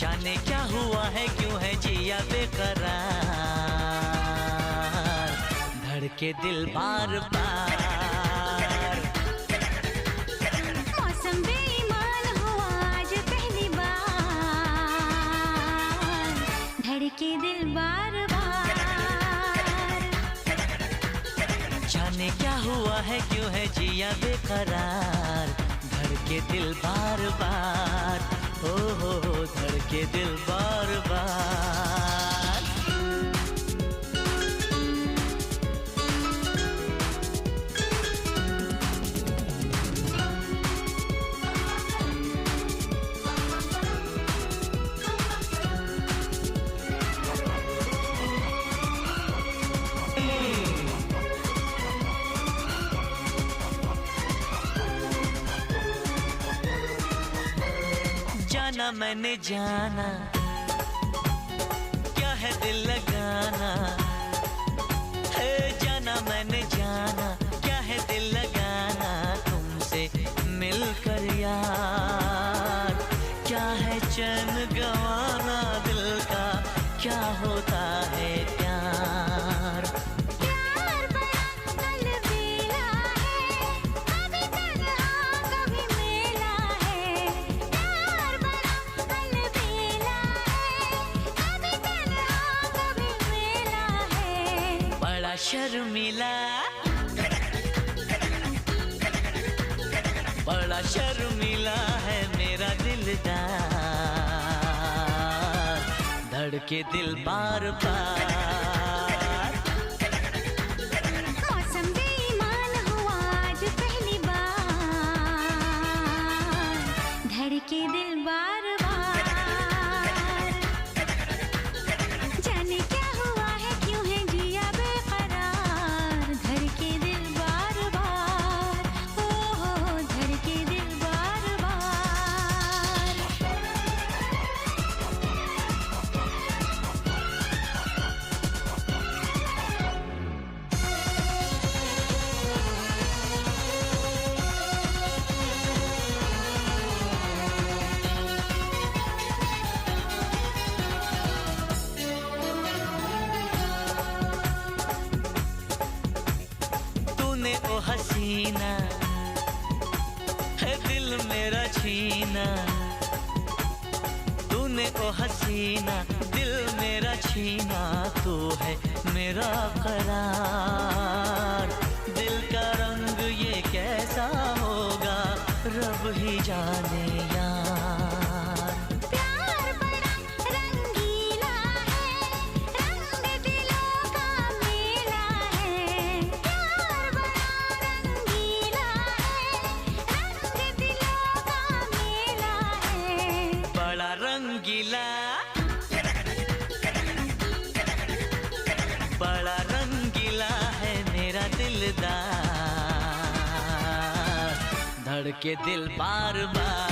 जाने क्या हुआ है, क्यों है जिया बेकरार, धड़के दिल बार बार। मौसम बेईमान हुआ आज पहली बार, धड़के दिल बार बार। जाने क्या हुआ है, क्यों है जिया बेकरार, धड़के दिल बार बार। ओ हो धड़के दिल बार बार। जाना मैंने जाना, क्या है दिल लगाना, है जाना मैंने जाना, क्या है दिल लगाना, तुमसे मिलकर यार, क्या है चैन गंवाना दिल का, क्या होता है प्यार। प्यार बड़ा अलबेला है, कभी तन्हा कभी मेला है। प्यार बड़ा अलबेला है, कभी तन्हा कभी मेला है। बड़ा शर्मिला, बड़ा शर्मिला है मेरा दिलदार, धड़के दिल बार बार। मौसम बेईमान हुआ आज पहली बार, धड़के दिल बार बार। जाने क्या हुआ है, क्यों है जिया बेकरार, धड़के दिल बार बार। ओ हो धड़के दिल बार बार। तूने ओ हसीना है दिल मेरा छीना, तूने ओ हसीना दिल मेरा छीना, तू है मेरा करार, दिल का रंग ये कैसा होगा रब ही जाने यार। प्यार बड़ा रंगीला है, रंग दिलों का मेला है। प्यार बड़ा रंगीला है, रंग दिलों का मेला है। बड़ा रंगीला, बड़ा रंगीला है मेरा दिलदार, धड़के दिल बार बार।